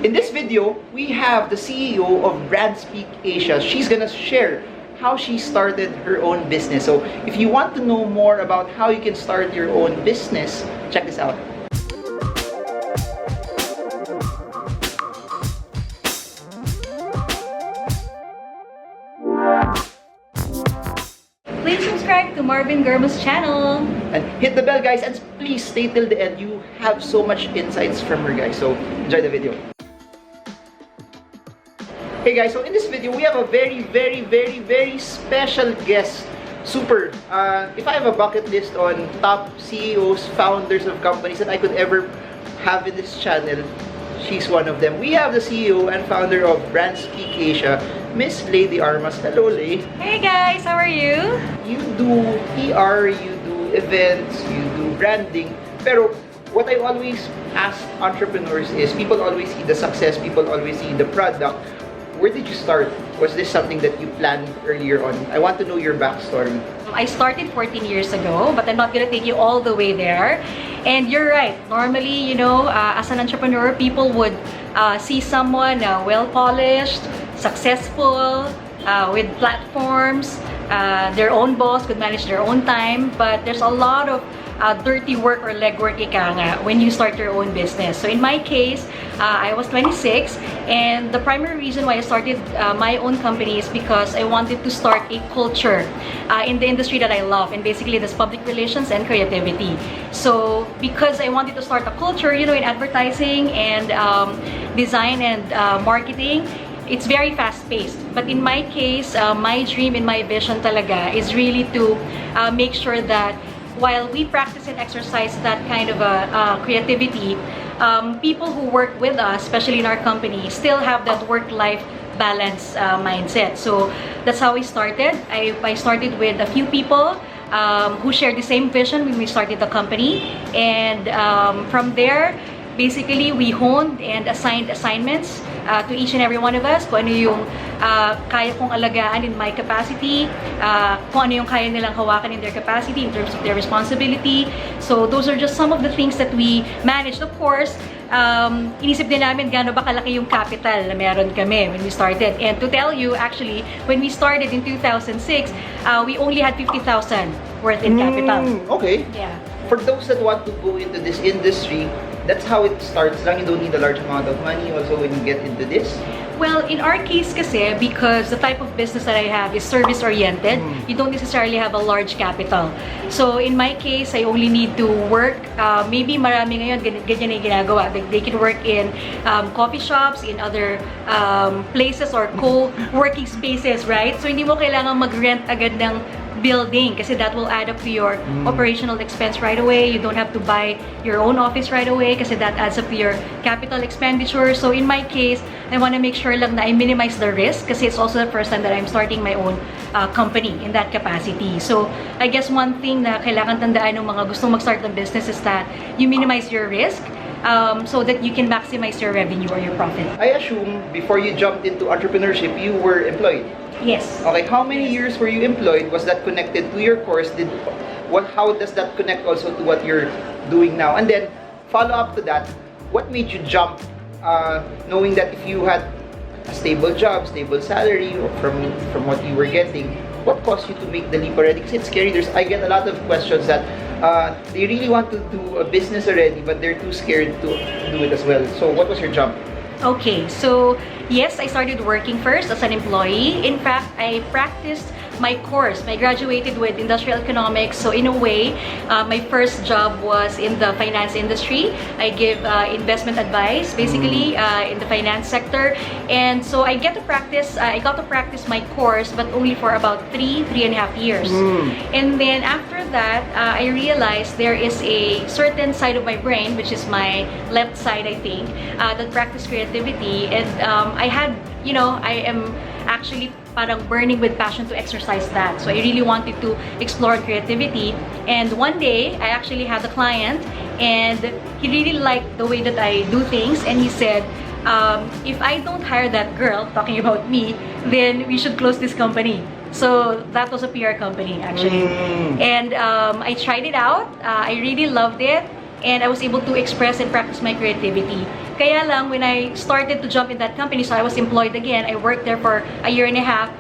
In this video, we have the CEO of Brand Speak Asia. She's gonna share how she started her own business. So if you want to know more about how you can start your own business, check this out. Please subscribe to Marvin Germa's channel. And hit the bell, guys, and please stay till the end. You have so much insights from her, guys. So enjoy the video. Hey guys, so in this video, we have a very special guest. Super. If I have a bucket list on top CEOs, founders of companies that I could ever have in this channel, she's one of them. We have the CEO and founder of Brand Speak Asia, Miss Leigh Armas. Hello, Leigh. Hey guys, how are you? You do PR, you do events, you do branding. Pero what I always ask entrepreneurs is, people always see the success, people always see the product. Where did you start? Was this something that you planned earlier on? I want to know your backstory. I started 14 years ago, but I'm not gonna take you all the way there. And you're right. Normally, you know, as an entrepreneur, people would see someone well-polished, successful, with platforms, their own boss, could manage their own time. But there's a lot of dirty work or legwork when you start your own business. So in my case, I was 26, and the primary reason why I started my own company is because I wanted to start a culture in the industry that I love, and basically that's public relations and creativity. So because I wanted to start a culture, you know, in advertising and design and marketing, it's very fast-paced. But in my case, my dream and my vision talaga is really to make sure that while we practice and exercise that kind of creativity, people who work with us, especially in our company, still have that work-life balance mindset. So that's how we started. I started with a few people who shared the same vision when we started the company. And from there, basically, we honed and assigned assignments to each and every one of us, kung ano yung kaya kong alagaan in my capacity, kung ano yung kaya nilang hawakan in their capacity in terms of their responsibility. So those are just some of the things that we managed. Of course, inisip din namin gaano ba kalaki yung capital na meron kami when we started. And to tell you, actually, when we started in 2006, we only had 50,000 worth in capital. Okay. Yeah. For those that want to go into this industry, that's how it starts lang. You don't need a large amount of money also when you get into this. Well, in our case kasi, because the type of business that I have is service-oriented, you don't necessarily have a large capital. So in my case, I only need to work, maybe marami ngayon ganyan na yung ginagawa. They can work in coffee shops, in other places or co-working spaces, right? So hindi mo kailangan mag-rent agad ng building kasi that will add up to your operational expense right away. You don't have to buy your own office right away kasi that adds up to your capital expenditure. So in my case, I want to make sure lang na I minimize the risk kasi it's also the first time that I'm starting my own company in that capacity. So I guess one thing na kailangan tandaan ng mga gustong mag-start ng business is that you minimize your risk so that you can maximize your revenue or your profit. I assume before you jumped into entrepreneurship, you were employed. Yes. Okay, how many years were you employed? Was that connected to your course? How does that connect also to what you're doing now? And then, follow up to that, what made you jump, knowing that if you had a stable job, stable salary from what you were getting, what caused you to make the leap already? Because it's scary. I get a lot of questions that they really want to do a business already, but they're too scared to do it as well. So, what was your jump? Okay, so yes, I started working first as an employee. In fact, I practiced my course. I graduated with industrial economics. So in a way, my first job was in the finance industry. I give investment advice, basically, in the finance sector. And so I got to practice my course, but only for about three and a half years. And then after that, I realized there is a certain side of my brain, which is my left side, I think, that practice creativity. And I am actually parang burning with passion to exercise that. So I really wanted to explore creativity. And one day, I actually had a client, and he really liked the way that I do things. And he said, if I don't hire that girl, talking about me, then we should close this company. So that was a PR company, actually. And I tried it out. I really loved it. And I was able to express and practice my creativity. Kaya lang, when I started to jump in that company, so I was employed again, I worked there for a year and a half.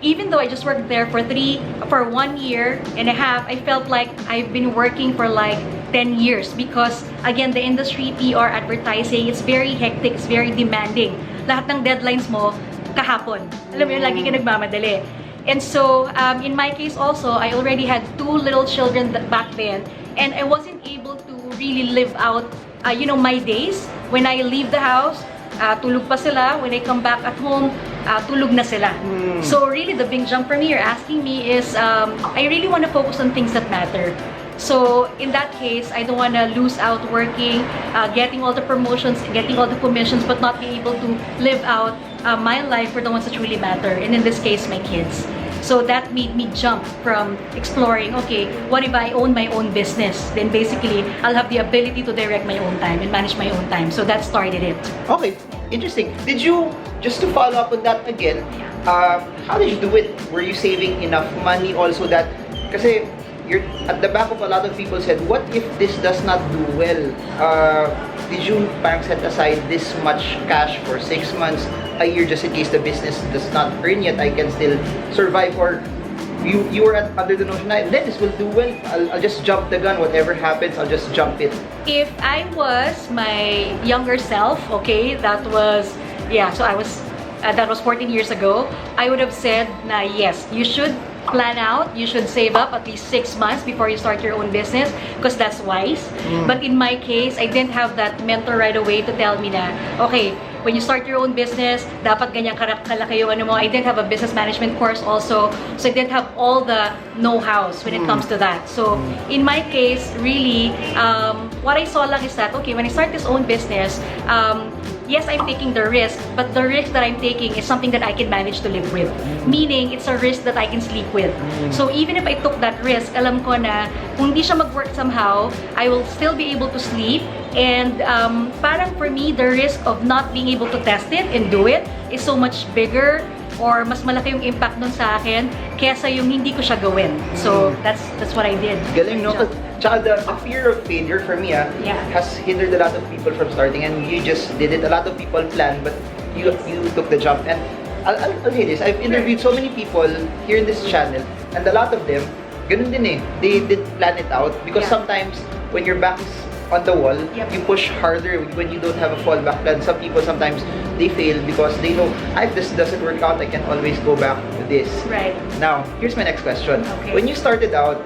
Even though I just worked there for 1 year and a half, I felt like I've been working for like 10 years because, again, the industry, PR, advertising, it's very hectic, it's very demanding. Lahat ng deadlines mo, kahapon. Alam mo yun, lagi ka nagmamadali. And so, in my case also, I already had 2 little children back then, and I wasn't able to really live out, my days. When I leave the house, tulog pa sila. When I come back at home, tulog na sila. So really, the big jump for me, you're asking me, is I really want to focus on things that matter. So in that case, I don't want to lose out working, getting all the promotions, getting all the commissions, but not be able to live out my life for the ones that truly matter. And in this case, my kids. So that made me jump from exploring, okay, what if I own my own business? Then basically, I'll have the ability to direct my own time and manage my own time. So that started it. Okay, interesting. Did you, just to follow up on that again, how did you do it? Were you saving enough money also that, kasi you're at the back of a lot of people said, what if this does not do well? Did you parang set aside this much cash for 6 months, a year, just in case the business does not earn yet, I can still survive? Or you were under the notion that this will do well, I'll just jump the gun, whatever happens, I'll just jump it? If I was my younger self, okay, that was 14 years ago, I would have said, yes, you should plan out, you should save up at least 6 months before you start your own business, because that's wise. But in my case, I didn't have that mentor right away to tell me that, okay, when you start your own business, dapat ganyan kalaki yung ano mo. I didn't have a business management course also, so I didn't have all the know-hows when it comes to that. So in my case, really, what I saw lang is that, okay, when I start this own business, yes, I'm taking the risk, but the risk that I'm taking is something that I can manage to live with. Meaning, it's a risk that I can sleep with. So even if I took that risk, alam ko na kung hindi siya mag-work somehow, I will still be able to sleep. And parang for me, the risk of not being able to test it and do it is so much bigger, or mas malaki yung impact nun sa akin kesa yung hindi ko siya gawin. So that's what I did. Galing, no? Tsaka the fear of failure for me has hindered a lot of people from starting, and you just did it. A lot of people plan, but you took the jump. And I'll say this, I've interviewed so many people here in this channel, and a lot of them, ganun din they did plan it out, because sometimes when your back is on the wall, you push harder when you don't have a fallback plan. Some people sometimes they fail because they know, if this doesn't work out, I can always go back to this. Right. Now, here's my next question. Okay. When you started out,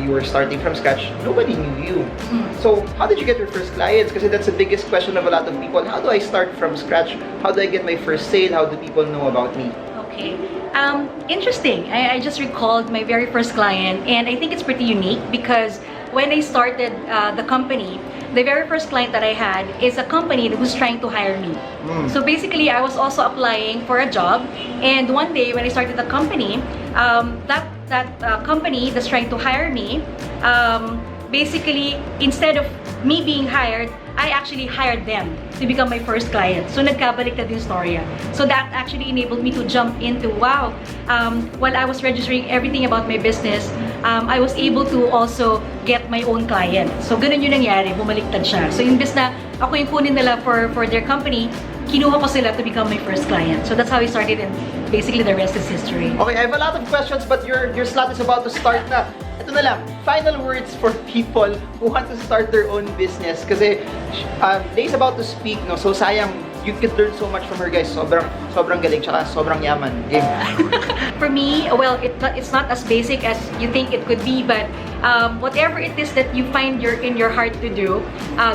you were starting from scratch, nobody knew you. So how did you get your first clients? Because that's the biggest question of a lot of people. How do I start from scratch? How do I get my first sale? How do people know about me? Okay. Interesting. I just recalled my very first client, and I think it's pretty unique because when I started the company, the very first client that I had is a company that was trying to hire me. So basically, I was also applying for a job, and one day when I started the company, that company that's trying to hire me, basically, instead of me being hired, I actually hired them to become my first client. So nagkabaliktad yung storya. So that actually enabled me to jump into, while I was registering everything about my business, I was able to also get my own client. So ganun yung nangyari, bumaliktad siya. So imbes na ako yung kunin nila for their company, kinuha ko sila to become my first client. So that's how we started, and basically the rest is history. Okay, I have a lot of questions, but your slot is about to start na. Ito na lang, final words for people who want to start their own business. Kasi Leigh's about to speak, no? So sayang, you could learn so much from her, guys. Sobrang galing, tsaka sobrang yaman. Game. For me, well, it's not as basic as you think it could be, but whatever it is that you find in your heart to do,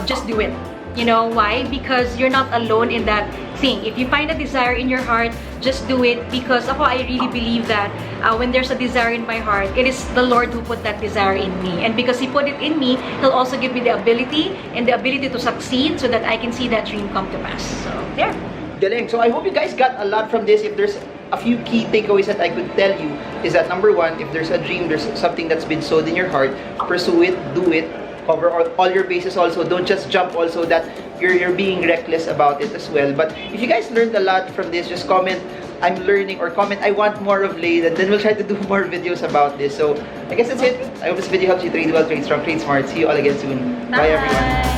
just do it. You know why? Because you're not alone in that thing. If you find a desire in your heart, just do it. Because I really believe that when there's a desire in my heart, it is the Lord who put that desire in me. And because He put it in me, He'll also give me the ability to succeed, so that I can see that dream come to pass. So, there. Galing. So I hope you guys got a lot from this. If there's a few key takeaways that I could tell you, is that number one, if there's a dream, there's something that's been sowed in your heart, pursue it, do it, cover all your bases also. Don't just jump also that you're being reckless about it as well. But if you guys learned a lot from this, just comment, I'm learning, or comment, I want more of Leigh, and then we'll try to do more videos about this. So I guess that's it. I hope this video helps you trade well, trade strong, trade smart. See you all again soon. Bye everyone.